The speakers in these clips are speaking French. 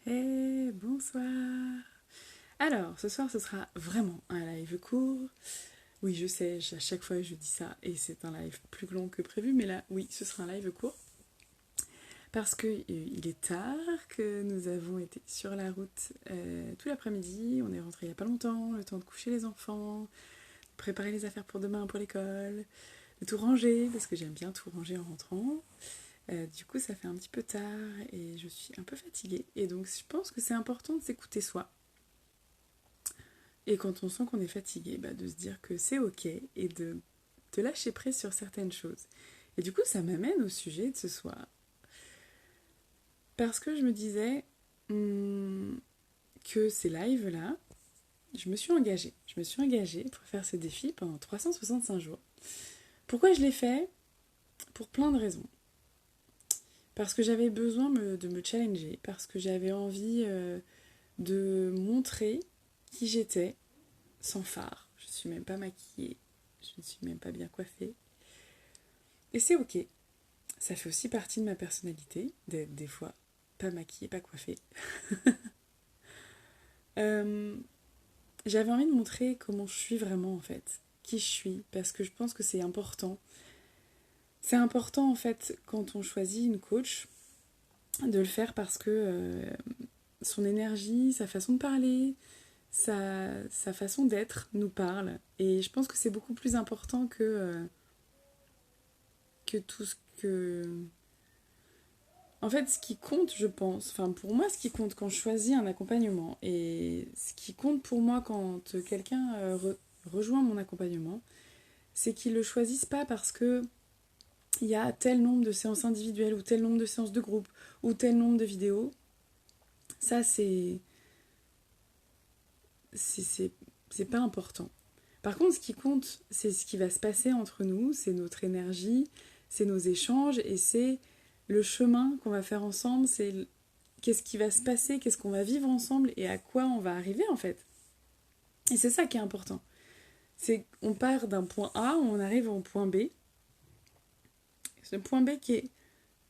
Bonsoir. Alors, ce soir, ce sera vraiment un live court. Oui, je sais, à chaque fois je dis ça et c'est un live plus long que prévu, mais là, oui, ce sera un live court. Parce que il est tard, que nous avons été sur la route tout l'après-midi, on est rentré il n'y a pas longtemps, le temps de coucher les enfants, préparer les affaires pour demain pour l'école, de tout ranger, parce que j'aime bien tout ranger en rentrant. Du coup, ça fait un petit peu tard et je suis un peu fatiguée. Et donc, je pense que c'est important de s'écouter soi. Et quand on sent qu'on est fatigué, de se dire que c'est ok et de lâcher prise sur certaines choses. Et du coup, ça m'amène au sujet de ce soir. Parce que je me disais que ces lives-là, je me suis engagée. Je me suis engagée pour faire ce défi pendant 365 jours. Pourquoi je l'ai fait? Pour plein de raisons. Parce que j'avais besoin de me challenger, parce que j'avais envie de montrer qui j'étais sans phare. Je ne suis même pas maquillée, je ne suis même pas bien coiffée. Et c'est ok. Ça fait aussi partie de ma personnalité, d'être des fois pas maquillée, pas coiffée. J'avais envie de montrer comment je suis vraiment en fait, qui je suis, parce que je pense que c'est important. C'est important en fait quand on choisit une coach de le faire parce que son énergie, sa façon de parler, sa façon d'être nous parle. Et je pense que c'est beaucoup plus important que tout ce que... En fait, ce qui compte, je pense, enfin pour moi, ce qui compte quand je choisis un accompagnement et ce qui compte pour moi quand quelqu'un rejoint mon accompagnement, c'est qu'il ne le choisisse pas parce que il y a tel nombre de séances individuelles ou tel nombre de séances de groupe ou tel nombre de vidéos. Ça, c'est pas important. Par contre, ce qui compte, c'est ce qui va se passer entre nous, c'est notre énergie, c'est nos échanges et c'est le chemin qu'on va faire ensemble, c'est qu'est-ce qui va se passer, qu'est-ce qu'on va vivre ensemble et à quoi on va arriver en fait. Et c'est ça qui est important. C'est qu'on part d'un point A, on arrive au point B. Ce point B qui est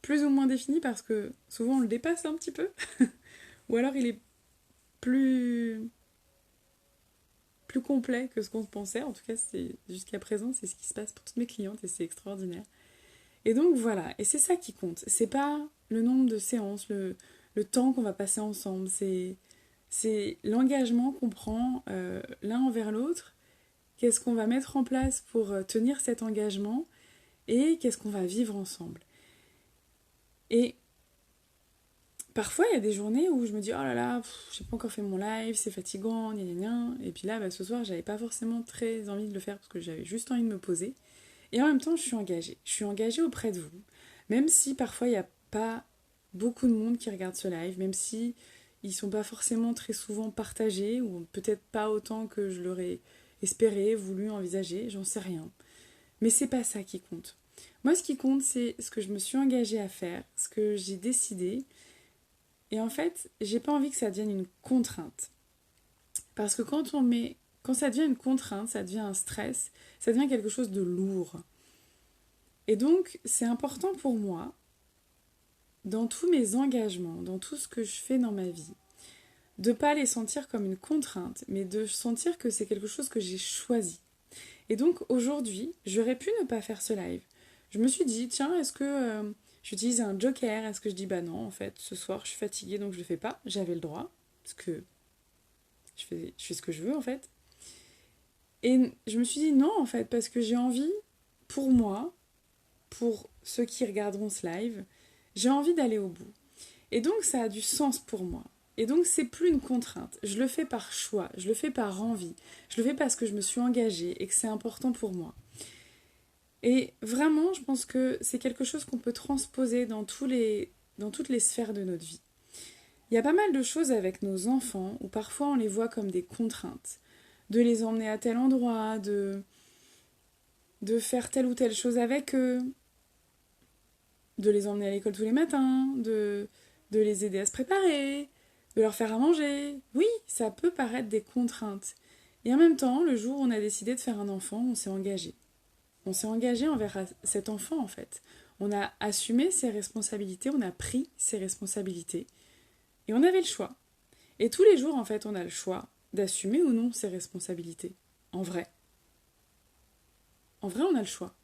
plus ou moins défini parce que souvent on le dépasse un petit peu. Ou alors il est plus plus complet que ce qu'on pensait. En tout cas, c'est jusqu'à présent, c'est ce qui se passe pour toutes mes clientes et c'est extraordinaire. Et donc voilà, et c'est ça qui compte. C'est pas le nombre de séances, le temps qu'on va passer ensemble, c'est l'engagement qu'on prend l'un envers l'autre. Qu'est-ce qu'on va mettre en place pour tenir cet engagement et qu'est-ce qu'on va vivre ensemble. Et parfois, il y a des journées où je me dis oh là là, j'ai pas encore fait mon live, c'est fatigant, gna gna gna. Et puis là, ce soir, j'avais pas forcément très envie de le faire parce que j'avais juste envie de me poser. Et en même temps, je suis engagée. Je suis engagée auprès de vous. Même si parfois, il n'y a pas beaucoup de monde qui regarde ce live, même si ils sont pas forcément très souvent partagés, ou peut-être pas autant que je l'aurais espéré, voulu, envisagé, j'en sais rien. Mais c'est pas ça qui compte. Moi, ce qui compte, c'est ce que je me suis engagée à faire, ce que j'ai décidé. Et en fait, j'ai pas envie que ça devienne une contrainte. Parce que quand ça devient une contrainte, ça devient un stress, ça devient quelque chose de lourd. Et donc, c'est important pour moi, dans tous mes engagements, dans tout ce que je fais dans ma vie, de ne pas les sentir comme une contrainte, mais de sentir que c'est quelque chose que j'ai choisi. Et donc, aujourd'hui, j'aurais pu ne pas faire ce live. Je me suis dit, tiens, est-ce que j'utilise un joker? Est-ce que je dis, bah non, en fait, ce soir, je suis fatiguée, donc je le fais pas. J'avais le droit, parce que je fais ce que je veux, en fait. Et je me suis dit, non, en fait, parce que j'ai envie, pour moi, pour ceux qui regarderont ce live, j'ai envie d'aller au bout. Et donc ça a du sens pour moi. Et donc c'est plus une contrainte. Je le fais par choix, je le fais par envie, je le fais parce que je me suis engagée et que c'est important pour moi. Et vraiment, je pense que c'est quelque chose qu'on peut transposer dans toutes les sphères de notre vie. Il y a pas mal de choses avec nos enfants où parfois on les voit comme des contraintes. De les emmener à tel endroit, de faire telle ou telle chose avec eux, de les emmener à l'école tous les matins, de les aider à se préparer, de leur faire à manger. Oui, ça peut paraître des contraintes. Et en même temps, le jour où on a décidé de faire un enfant, on s'est engagé. On s'est engagé envers cet enfant, en fait. On a assumé ses responsabilités, on a pris ses responsabilités. Et on avait le choix. Et tous les jours, en fait, on a le choix d'assumer ou non ses responsabilités. En vrai. En vrai, on a le choix.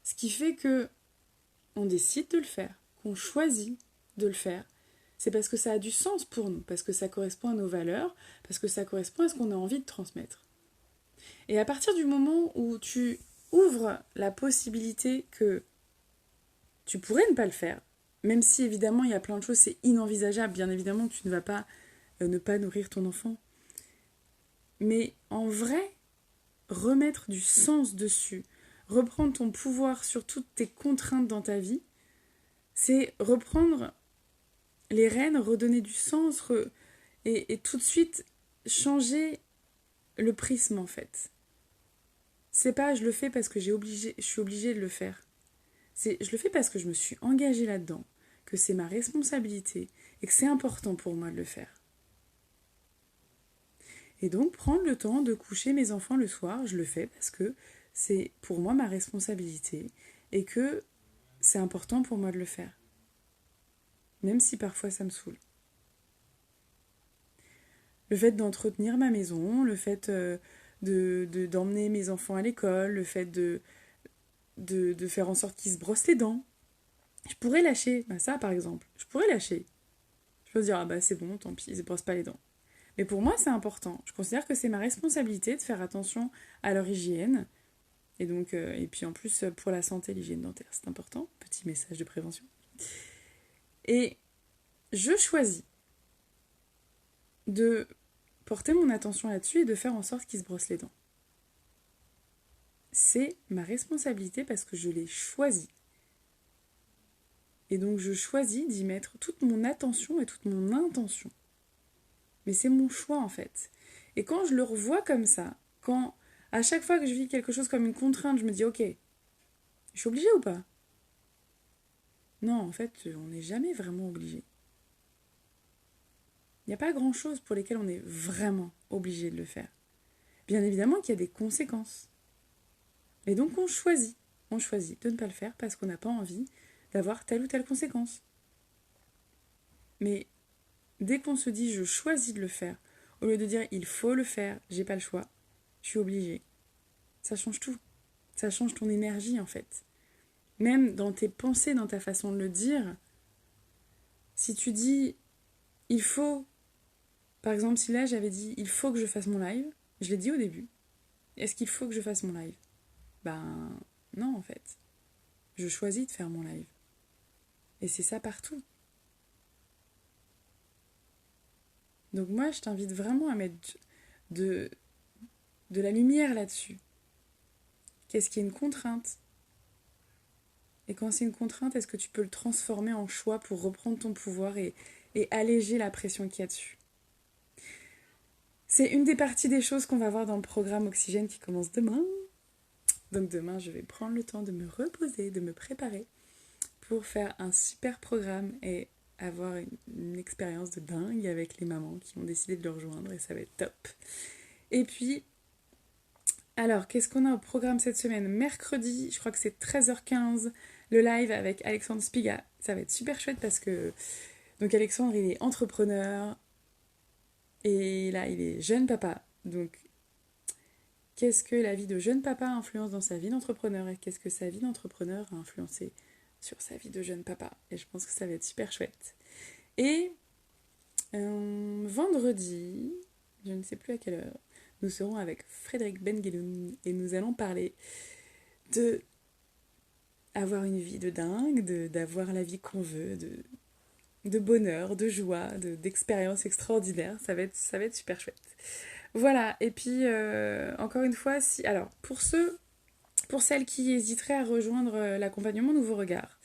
Ce qui fait que on décide de le faire, qu'on choisit de le faire. C'est parce que ça a du sens pour nous, parce que ça correspond à nos valeurs, parce que ça correspond à ce qu'on a envie de transmettre. Et à partir du moment où tu ouvres la possibilité que tu pourrais ne pas le faire, même si évidemment il y a plein de choses, c'est inenvisageable, bien évidemment que tu ne vas pas ne pas nourrir ton enfant. Mais en vrai, remettre du sens dessus, reprendre ton pouvoir sur toutes tes contraintes dans ta vie, c'est reprendre les rênes, redonner du sens et tout de suite changer le prisme en fait. C'est pas je le fais parce que je suis obligée de le faire. C'est je le fais parce que je me suis engagée là-dedans, que c'est ma responsabilité et que c'est important pour moi de le faire. Et donc prendre le temps de coucher mes enfants le soir, je le fais parce que c'est pour moi ma responsabilité et que c'est important pour moi de le faire. Même si parfois ça me saoule. Le fait d'entretenir ma maison, le fait d'emmener mes enfants à l'école, le fait de faire en sorte qu'ils se brossent les dents. Je pourrais lâcher, ça par exemple, je pourrais lâcher. Je peux dire, c'est bon, tant pis, ils se brossent pas les dents. Mais pour moi, c'est important. Je considère que c'est ma responsabilité de faire attention à leur hygiène. Et donc, et puis en plus, pour la santé, l'hygiène dentaire, c'est important. Petit message de prévention. Et je choisis de porter mon attention là-dessus et de faire en sorte qu'ils se brossent les dents. C'est ma responsabilité parce que je l'ai choisi. Et donc je choisis d'y mettre toute mon attention et toute mon intention. Mais c'est mon choix en fait. Et quand je le revois comme ça, quand à chaque fois que je vis quelque chose comme une contrainte, je me dis ok, je suis obligée ou pas ? Non, en fait, on n'est jamais vraiment obligé. Il n'y a pas grand-chose pour lesquelles on est vraiment obligé de le faire. Bien évidemment qu'il y a des conséquences. Et donc on choisit de ne pas le faire parce qu'on n'a pas envie d'avoir telle ou telle conséquence. Mais dès qu'on se dit je choisis de le faire, au lieu de dire il faut le faire, j'ai pas le choix, je suis obligée, ça change tout. Ça change ton énergie en fait. Même dans tes pensées, dans ta façon de le dire, si tu dis il faut, par exemple si là j'avais dit il faut que je fasse mon live, je l'ai dit au début, est-ce qu'il faut que je fasse mon live ? Non en fait. Je choisis de faire mon live. Et c'est ça partout. Donc moi, je t'invite vraiment à mettre de la lumière là-dessus. Qu'est-ce qui est une contrainte ? Et quand c'est une contrainte, est-ce que tu peux le transformer en choix pour reprendre ton pouvoir et alléger la pression qu'il y a dessus ? C'est une des parties des choses qu'on va voir dans le programme Oxygène qui commence demain. Donc demain, je vais prendre le temps de me reposer, de me préparer pour faire un super programme et avoir une expérience de dingue avec les mamans qui ont décidé de le rejoindre et ça va être top. Et puis, alors, qu'est-ce qu'on a au programme cette semaine ? Mercredi, je crois que c'est 13h15, le live avec Alexandre Spiga. Ça va être super chouette parce que donc Alexandre, il est entrepreneur et là, il est jeune papa. Donc, qu'est-ce que la vie de jeune papa influence dans sa vie d'entrepreneur et qu'est-ce que sa vie d'entrepreneur a influencé sur sa vie de jeune papa. Et je pense que ça va être super chouette. Et vendredi, je ne sais plus à quelle heure, nous serons avec Frédéric Bengueloun et nous allons parler de avoir une vie de dingue, d'avoir la vie qu'on veut, de bonheur, de joie, d'expériences extraordinaires. Ça va être super chouette. Voilà, et puis encore une fois, alors pour celles qui hésiteraient à rejoindre l'accompagnement Nouveau Regard.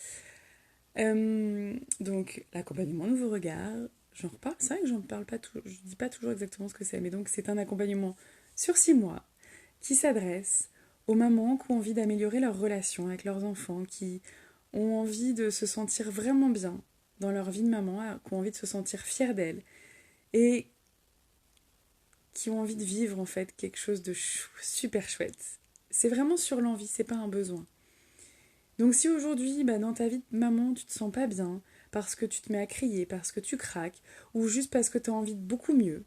Donc l'accompagnement Nouveau Regard, j'en reparle, c'est vrai que j'en parle pas toujours, je dis pas toujours exactement ce que c'est, mais donc c'est un accompagnement sur 6 mois qui s'adresse aux mamans qui ont envie d'améliorer leur relation avec leurs enfants, qui ont envie de se sentir vraiment bien dans leur vie de maman, qui ont envie de se sentir fières d'elles et qui ont envie de vivre en fait quelque chose de super chouette. C'est vraiment sur l'envie, c'est pas un besoin. Donc si aujourd'hui, dans ta vie de maman, tu te sens pas bien, parce que tu te mets à crier, parce que tu craques, ou juste parce que tu as envie de beaucoup mieux,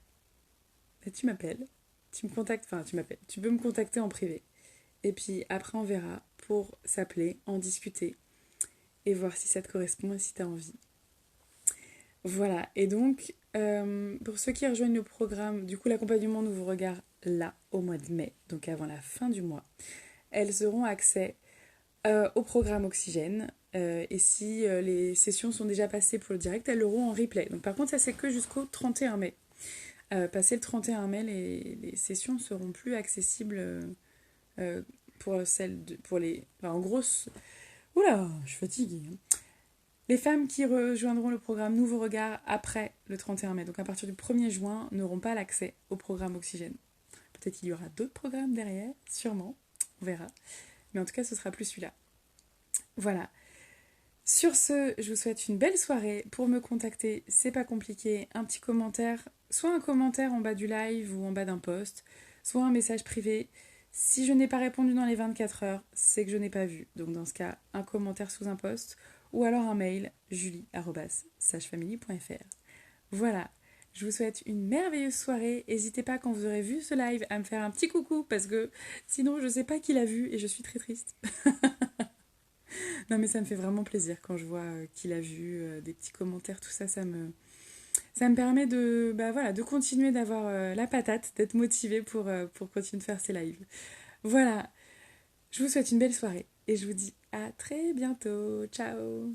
bah, tu m'appelles, tu me contactes, enfin tu m'appelles, tu peux me contacter en privé. Et puis après on verra pour s'appeler, en discuter et voir si ça te correspond et si tu as envie. Voilà, et donc pour ceux qui rejoignent le programme, du coup l'accompagnement Nouveau Regard là au mois de mai, donc avant la fin du mois, elles auront accès au programme Oxygène. Et si les sessions sont déjà passées pour le direct, elles l'auront en replay. Donc par contre, ça c'est que jusqu'au 31 mai. Passé le 31 mai, les sessions seront plus accessibles pour celles pour les. Enfin, en gros, oula, je suis fatiguée. Les femmes qui rejoindront le programme Nouveau Regard après le 31 mai, donc à partir du 1er juin, n'auront pas l'accès au programme Oxygène. Peut-être qu'il y aura d'autres programmes derrière, sûrement, on verra. Mais en tout cas, ce sera plus celui-là. Voilà. Sur ce, je vous souhaite une belle soirée. Pour me contacter, c'est pas compliqué. Un petit commentaire, soit un commentaire en bas du live ou en bas d'un post, soit un message privé. Si je n'ai pas répondu dans les 24 heures, c'est que je n'ai pas vu. Donc dans ce cas, un commentaire sous un post ou alors un mail julie@sagefamily.fr. Voilà. Je vous souhaite une merveilleuse soirée. N'hésitez pas quand vous aurez vu ce live à me faire un petit coucou parce que sinon je sais pas qui l'a vu et je suis très triste. Non mais ça me fait vraiment plaisir quand je vois qui l'a vu, des petits commentaires, tout ça, ça me permet de, bah voilà, de continuer d'avoir la patate, d'être motivée pour continuer de faire ces lives. Voilà, je vous souhaite une belle soirée et je vous dis à très bientôt. Ciao.